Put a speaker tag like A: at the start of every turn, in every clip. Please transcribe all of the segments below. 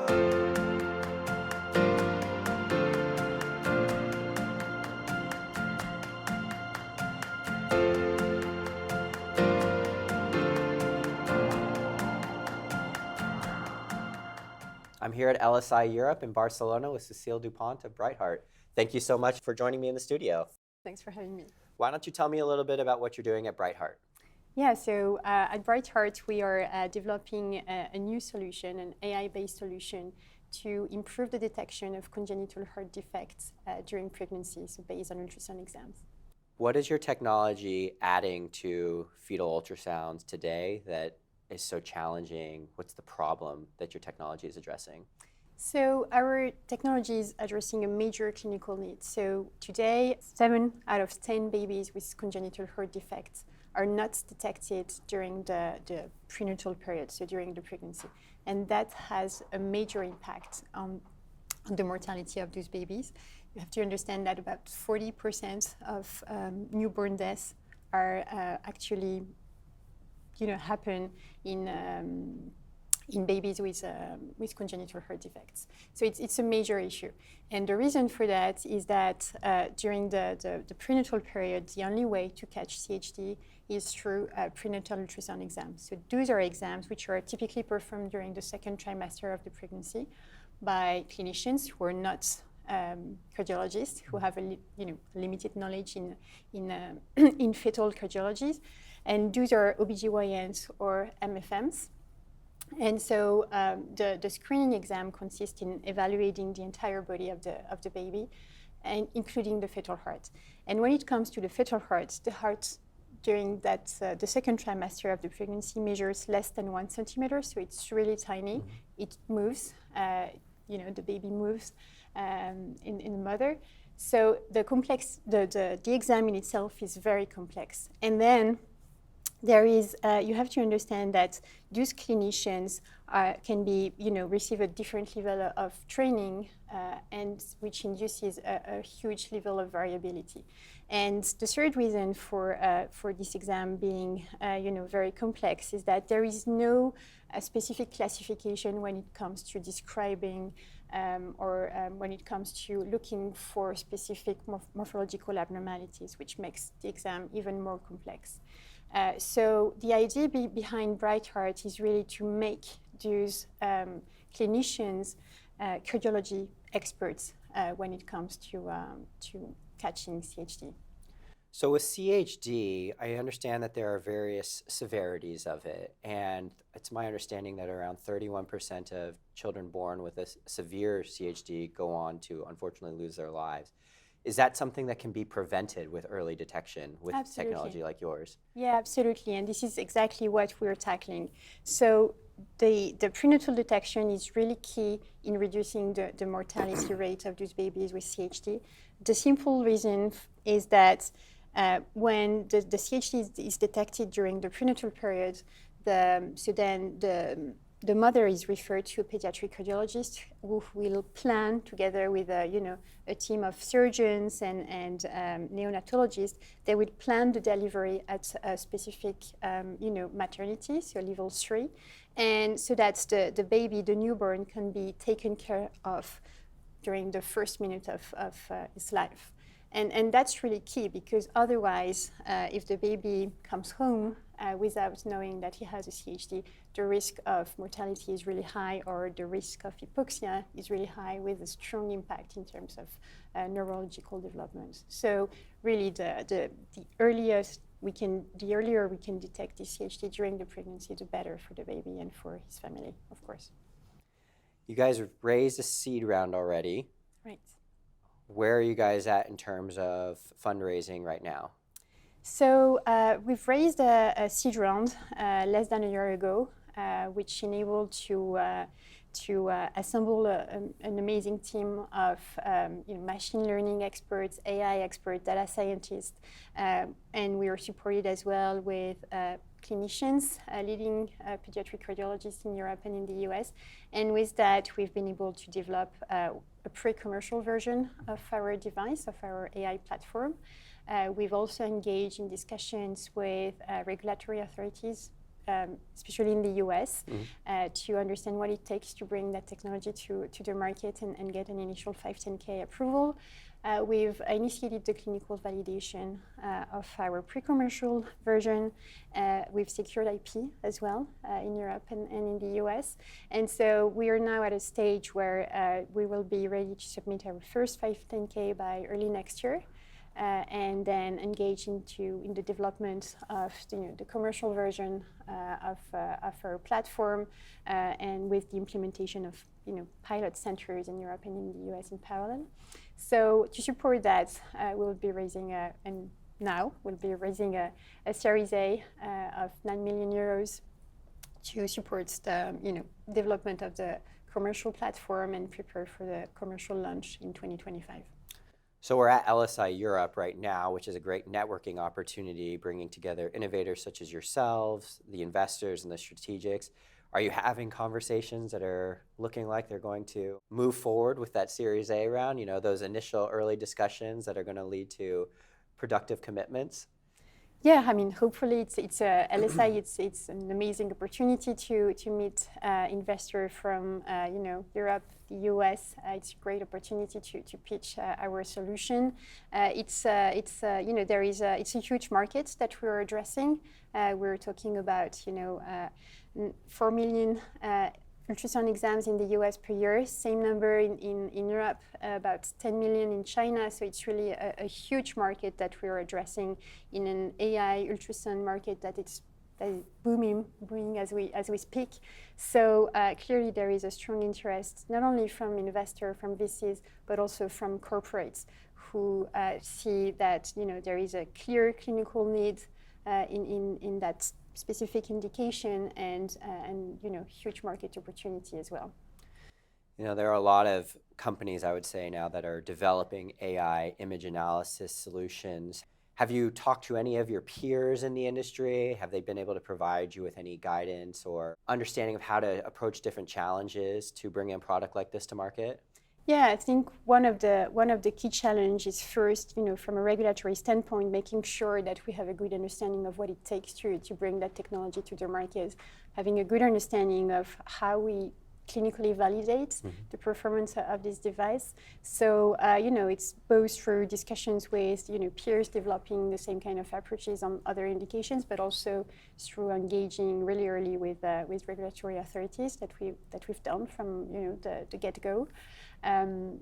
A: I'm here at LSI Europe in Barcelona with Cécile Dupont of BrightHeart. Thank you so much for joining me in the studio.
B: Thanks for having me.
A: Why don't you tell me a little bit about what you're doing at BrightHeart?
B: Yeah, so at BrightHeart, we are developing a new solution, an AI-based solution to improve the detection of congenital heart defects during pregnancy, so based on ultrasound exams.
A: What is your technology adding to fetal ultrasounds today that is so challenging? What's the problem that your technology is addressing?
B: So our technology is addressing a major clinical need. So today, 7 out of 10 babies with congenital heart defects are not detected during the prenatal period, so during the pregnancy. And that has a major impact on the mortality of those babies. You have to understand that about 40% of newborn deaths are actually happen in babies with congenital heart defects. So it's a major issue. And the reason for that is that during the prenatal period, the only way to catch CHD is through prenatal ultrasound exams. So those are exams which are typically performed during the second trimester of the pregnancy by clinicians who are not cardiologists, who have a limited knowledge in fetal cardiologies. And those are OBGYNs or MFMs. And so the screening exam consists in evaluating the entire body of the baby, and including the fetal heart. And when it comes to the fetal heart, the heart during that the second trimester of the pregnancy measures less than 1 centimeter, so it's really tiny. Mm-hmm. It moves, the baby moves in the mother. So the exam in itself is very complex. And then there is, you have to understand that those clinicians can be, receive a different level of training, and which induces a huge level of variability. And the third reason for this exam being, very complex is that there is no specific classification when it comes to describing or when it comes to looking for specific morphological abnormalities, which makes the exam even more complex. So the idea behind BrightHeart is really to make those clinicians cardiology experts when it comes to catching CHD.
A: So with CHD, I understand that there are various severities of it, and it's my understanding that around 31% of children born with a severe CHD go on to unfortunately lose their lives. Is that something that can be prevented with early detection with
B: Absolutely.
A: Technology like yours?
B: Yeah, absolutely. And this is exactly what we're tackling. So the prenatal detection is really key in reducing the mortality rate of those babies with CHD. The simple reason is that when the CHD is detected during the prenatal period, the mother is referred to a pediatric cardiologist who will plan together with a team of surgeons and neonatologists. They will plan the delivery at a specific maternity, so level 3, and so that the baby, the newborn, can be taken care of during the first minute of his life. And that's really key, because otherwise, if the baby comes home without knowing that he has a CHD, the risk of mortality is really high, or the risk of hypoxia is really high, with a strong impact in terms of neurological development. So really, the earlier we can detect the CHD during the pregnancy, the better for the baby and for his family, of course.
A: You guys have raised a seed round already.
B: Right.
A: Where are you guys at in terms of fundraising right now?
B: So we've raised a seed round less than a year ago, which enabled to assemble an amazing team of machine learning experts, AI experts, data scientists, and we are supported as well with clinicians, leading pediatric cardiologists in Europe and in the US. And with that, we've been able to develop a pre-commercial version of our device, of our AI platform. We've also engaged in discussions with regulatory authorities especially in the US, to understand what it takes to bring that technology to the market and get an initial 510K approval. We've initiated the clinical validation of our pre-commercial version. We've secured IP as well in Europe and in the US. And so we are now at a stage where we will be ready to submit our first 510K by early next year. And then engage in the development of the commercial version of our platform, and with the implementation of pilot centers in Europe and in the US in parallel. So to support that, we'll be raising a Series A of 9 million euros to support the development of the commercial platform and prepare for the commercial launch in 2025.
A: So we're at LSI Europe right now, which is a great networking opportunity, bringing together innovators such as yourselves, the investors, and the strategics. Are you having conversations that are looking like they're going to move forward with that Series A round? Those initial early discussions that are going to lead to productive commitments?
B: Yeah, I mean, hopefully it's LSI. It's an amazing opportunity to meet investors from Europe, the US. It's a great opportunity to pitch our solution. It's a huge market that we're addressing. We're talking about 4 million ultrasound exams in the US per year, same number in Europe, about 10 million in China. So it's really a huge market that we're addressing in an AI ultrasound market that is booming as we speak. So clearly there is a strong interest, not only from investors, from VCs, but also from corporates who see that there is a clear clinical need in that specific indication and huge market opportunity as well.
A: There are a lot of companies, I would say now, that are developing AI image analysis solutions. Have you talked to any of your peers in the industry? Have they been able to provide you with any guidance or understanding of how to approach different challenges to bring a product like this to market?
B: Yeah, I think one of the key challenges is first, from a regulatory standpoint, making sure that we have a good understanding of what it takes to bring that technology to the market, having a good understanding of how we clinically validate the performance of this device. So, it's both through discussions with peers developing the same kind of approaches on other indications, but also through engaging really early with regulatory authorities that we've done from the get-go. And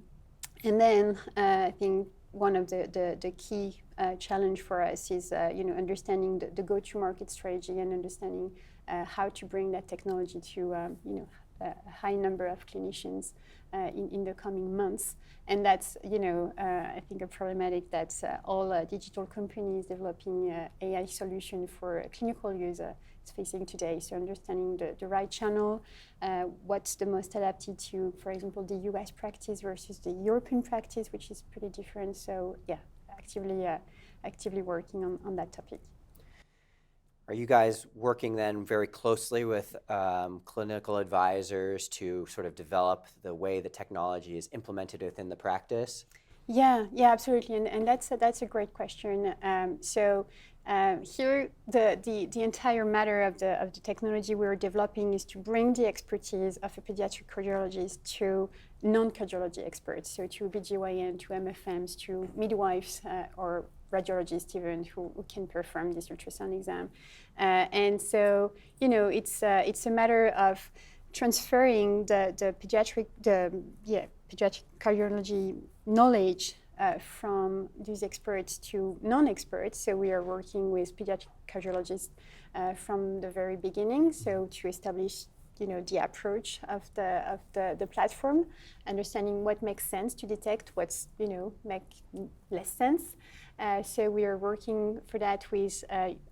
B: then I think one of the key challenge for us is understanding the go-to-market strategy and understanding how to bring that technology to a high number of clinicians in the coming months. And that's I think a problematic that all digital companies developing AI solution for clinical use is facing today. So understanding the right channel, what's the most adapted to, for example, the US practice versus the European practice, which is pretty different. So yeah, actively working on that topic.
A: Are you guys working then very closely with clinical advisors to sort of develop the way the technology is implemented within the practice?
B: Yeah, absolutely, and that's a great question. Here, the entire matter of the technology we're developing is to bring the expertise of a pediatric cardiologist to non-cardiology experts, so to OBGYN, to MFMs, to midwives, or radiologists even who can perform this ultrasound exam. And so, it's a matter of transferring the pediatric cardiology knowledge from these experts to non-experts. So we are working with pediatric cardiologists from the very beginning, so to establish the approach of the platform, understanding what makes sense to detect, what's make less sense. So we are working for that with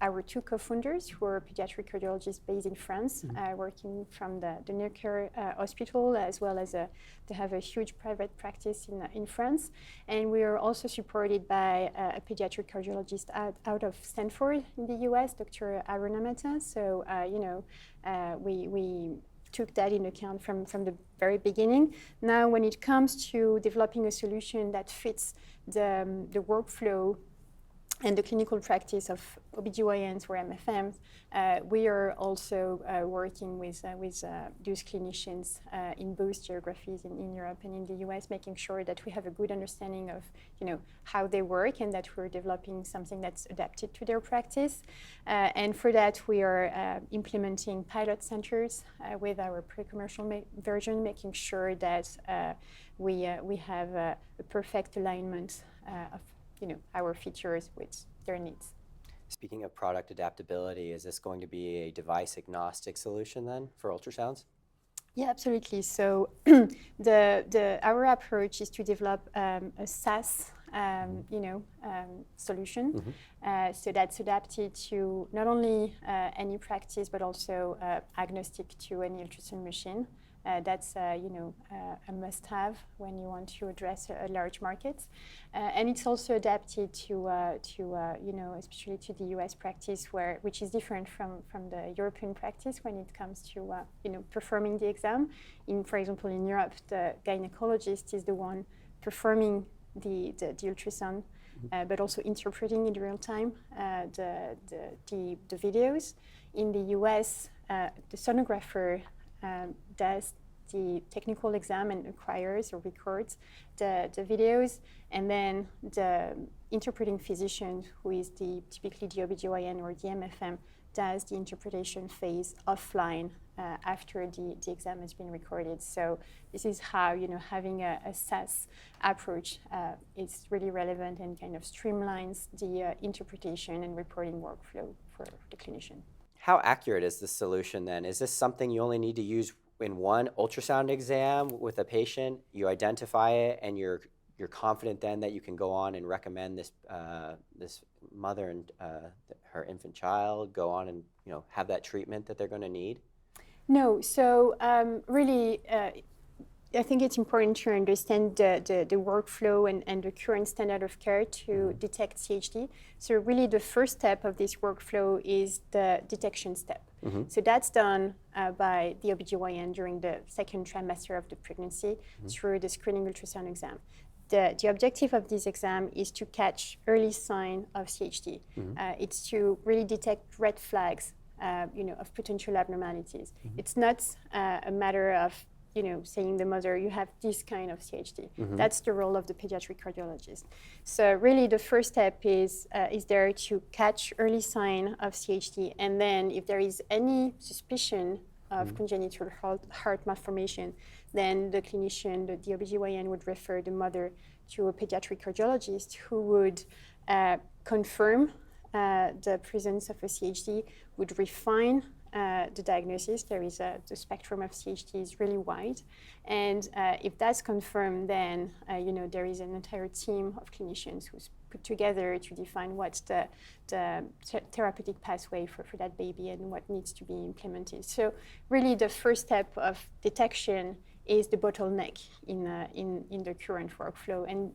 B: our two co-founders who are pediatric cardiologists based in France, working from the Necker hospital, as well as they have a huge private practice in France. And we are also supported by a pediatric cardiologist out of Stanford in the US, Dr. Aronamata. So, we took that into account from the very beginning. Now, when it comes to developing a solution that fits the workflow and the clinical practice of OBGYNs or MFMs, we are also working with those clinicians in both geographies, in Europe and in the US, making sure that we have a good understanding of how they work and that we're developing something that's adapted to their practice. And for that, we are implementing pilot centers with our pre-commercial version, making sure that we have a perfect alignment of our features with their needs.
A: Speaking of product adaptability, is this going to be a device agnostic solution then for ultrasounds?
B: Yeah, absolutely. So our approach is to develop a SaaS solution. So that's adapted to not only any practice, but also agnostic to any ultrasound machine. That's a must-have when you want to address a large market, and it's also adapted to especially to the U.S. practice, which is different from the European practice when it comes to performing the exam. For example, in Europe, the gynecologist is the one performing the ultrasound, but also interpreting in real time the videos. In the U.S., the sonographer does the technical exam and acquires or records the videos, and then the interpreting physician, who is typically the OBGYN or the MFM, does the interpretation phase offline after the exam has been recorded. So this is how having a SaaS approach is really relevant and kind of streamlines the interpretation and reporting workflow for the clinician.
A: How accurate is this solution then? Is this something you only need to use in one ultrasound exam with a patient? You identify it and you're confident then that you can go on and recommend this mother and her infant child go on and have that treatment that they're going to need?
B: No. So really, I think it's important to understand the workflow and the current standard of care to detect CHD. So really the first step of this workflow is the detection step. So that's done by the OBGYN during the second trimester of the pregnancy through the screening ultrasound exam. The objective of this exam is to catch early sign of CHD. It's to really detect red flags of potential abnormalities. It's not a matter of saying the mother, you have this kind of CHD. That's the role of the pediatric cardiologist. So really the first step is there to catch early sign of CHD, and then if there is any suspicion of congenital heart malformation, then the clinician, the OBGYN, would refer the mother to a pediatric cardiologist who would confirm the presence of a CHD, would refine the diagnosis. The spectrum of CHD is really wide, and if that's confirmed, then there is an entire team of clinicians who's put together to define what's the therapeutic pathway for that baby and what needs to be implemented. So really the first step of detection is the bottleneck in the current workflow, and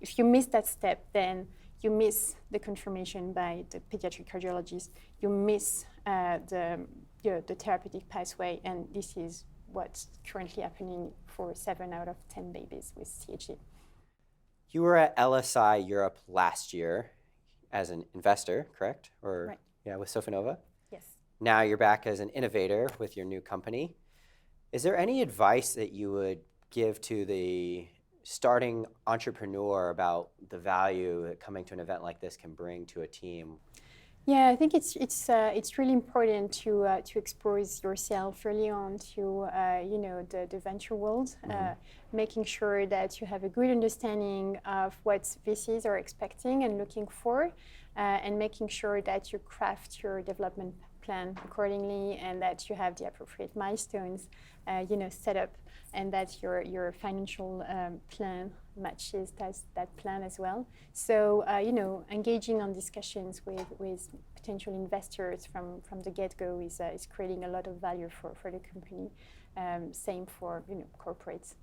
B: if you miss that step, then you miss the confirmation by the pediatric cardiologist, you miss the therapeutic pathway, and this is what's currently happening for 7 out of 10 babies with CHD.
A: You were at LSI Europe last year as an investor, correct?
B: Right.
A: Yeah, with Sofinova?
B: Yes.
A: Now you're back as an innovator with your new company. Is there any advice that you would give to the starting entrepreneur about the value that coming to an event like this can bring to a team?
B: Yeah, I think it's really important to expose yourself early on to the venture world, making sure that you have a good understanding of what VCs are expecting and looking for, and making sure that you craft your development plan accordingly, and that you have the appropriate milestones set up, and that your financial plan matches that plan as well. So engaging on discussions with potential investors from the get-go is creating a lot of value for the company. Same for corporates.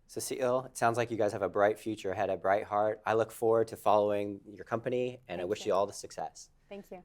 A: Cécile, it sounds like you guys have a bright future ahead at BrightHeart. I look forward to following your company, and I wish you all the success.
B: Thank you.